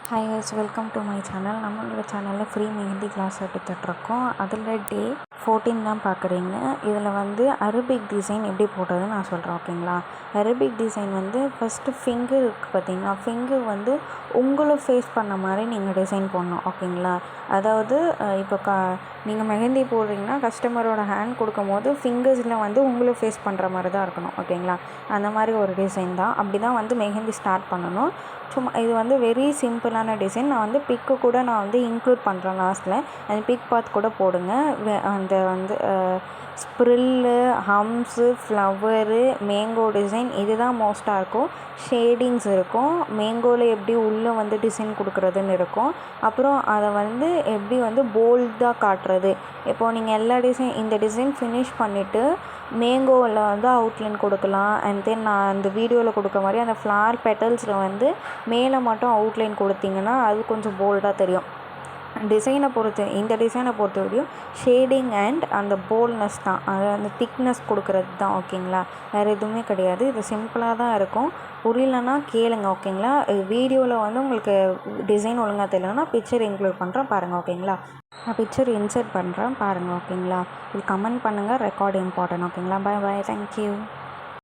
Hi guys, welcome to my channel. நம்மளோட சேனலில் free mehndi class எடுத்துகிட்ருக்கோம். அதில் டே 14 தான் பார்க்குறீங்க. இதில் வந்து அரபிக் டிசைன் எப்படி போடுறதுன்னு நான் சொல்கிறேன், ஓகேங்களா? அரபிக் டிசைன் வந்து ஃபஸ்ட்டு ஃபிங்கர் இருக்குது பார்த்தீங்கன்னா, ஃபிங்கர் வந்து உங்களை ஃபேஸ் பண்ண மாதிரி நீங்கள் டிசைன் போடணும், ஓகேங்களா? அதாவது இப்போ நீங்கள் மெஹந்தி போடுறீங்கன்னா கஸ்டமரோட ஹேண்ட் கொடுக்கும் போது ஃபிங்கர்ஸில் வந்து உங்களை ஃபேஸ் பண்ணுற மாதிரி தான் இருக்கணும், ஓகேங்களா? அந்த மாதிரி ஒரு டிசைன் தான். அப்படி தான் வந்து மெஹந்தி ஸ்டார்ட் பண்ணணும். சும்மா இது வந்து வெரி சிம்பிளான டிசைன். நான் வந்து பிக்கு கூட நான் வந்து இன்க்ளூட் பண்ணுறேன் லாஸ்ட்டில். அந்த பிக் பார்த்து கூட போடுங்க. அந்த வந்து ஸ்ப்ரில்லு, ஹம்ஸு, ஃப்ளவரு, மேங்கோ டிசைன் இது தான் மோஸ்ட்டாக இருக்கும். ஷேடிங்ஸ் இருக்கும். மேங்கோவில் எப்படி உள்ளே வந்து டிசைன் கொடுக்குறதுன்னு இருக்கும். அப்புறம் அதை வந்து எப்படி வந்து போல்டாக காட்டுறது. இப்போது நீங்கள் எல்லா இந்த டிசைன் ஃபினிஷ் பண்ணிவிட்டு மேங்கோவில் வந்து அவுட்லைன் கொடுக்கலாம். அண்ட் தென் நான் அந்த வீடியோவில் கொடுக்க மாதிரி அந்த ஃப்ளார் பெட்டல்ஸில் வந்து மேலே மட்டும் அவுட்லைன் கொடுத்தீங்கன்னா அது கொஞ்சம் போல்டாக தெரியும். இந்த டிசைனை பொறுத்த வரையும் ஷேடிங் அண்ட் அந்த போல்ட்னஸ் தான், அது அந்த திக்னஸ் கொடுக்குறது தான், ஓகேங்களா? வேறு எதுவுமே கிடையாது. இது சிம்பிளாக தான் இருக்கும். புரியலன்னா கேளுங்க, ஓகேங்களா? வீடியோவில் வந்து உங்களுக்கு டிசைன் ஒழுங்காக தெரியலன்னா பிக்சர் இன்க்ளூட் பண்ணுறேன் பாருங்கள், ஓகேங்களா? நான் பிக்சர் இன்சர்ட் பண்ணுறேன் பாருங்கள், ஓகேங்களா? இது கமெண்ட் பண்ணுங்கள். ரெக்கார்ட் இம்பார்ட்டன்ட், ஓகேங்களா? பாய் பாய், தேங்க்யூ.